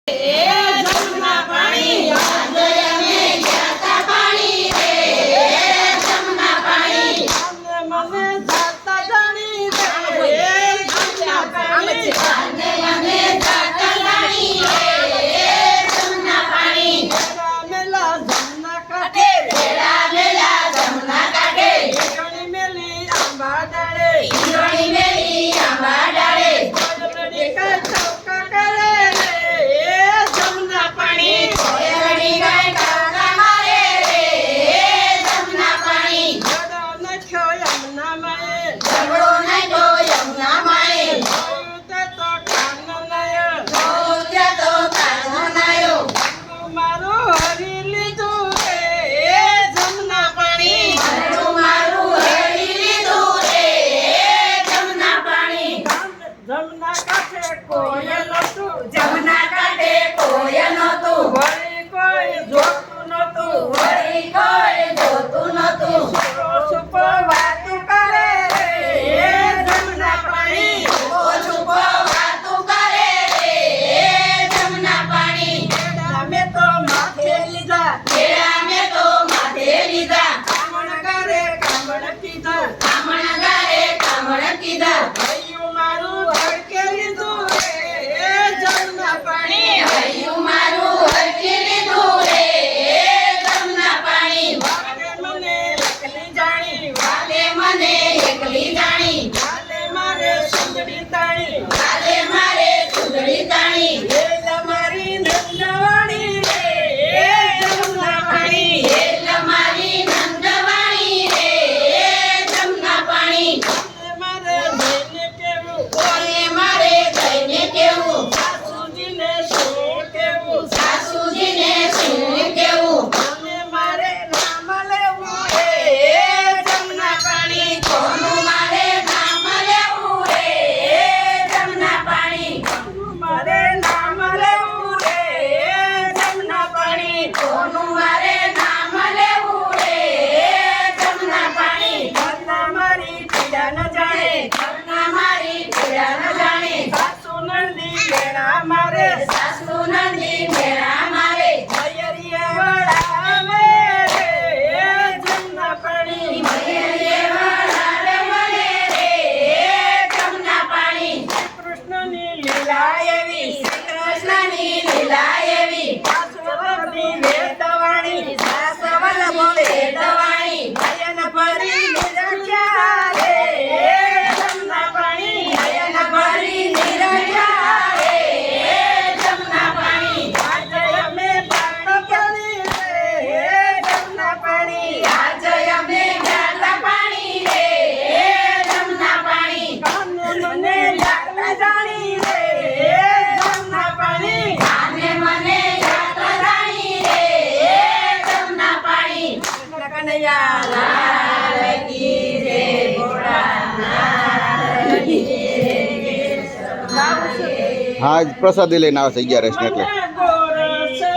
જમના પાણી આજે અમે જાતા પાણી રે જમના પાણી મને જાતા જાણી રે જમના પાણી આજે અમે જાતા જાણી રે જમના પાણી મેલા જમના કાઢે મેલા જમના કાઢે ઈરણી મેલી આંબા ડાળે ઈરણી મેલી આંબા ડાળે કોયલડી કાય ચૌકા કરે જમના કાંઠે કોયલ નતું જમના કાંઠે કોયલ નતું વળી કોઈ જોતું નતું વળી કોઈ જોતું નતું છુપો વાતું કરે રે જમના પાણી છુપો વાતું કરે રે જમના પાણી અમે તો માથે લીધા અમે તો માથે લીધા કામણ કરે કામણ કીધા કામણ કરે કામણ કીધા સાસુ નંદી મેળા મારે મયરિયા વડા મે જમના પાણી મયરિયા વડા મને રે જમના પાણી કૃષ્ણની લીલા એવી કૃષ્ણની લીલા એવી સાસવલની વેદવાણી સાસવલ વેદવાણી નયન ભરી નિરખ્યા રે જમના પાણી નયન ભરી નિરખ્યા હા પ્રસાદી લઈને આવશે 11 એટલે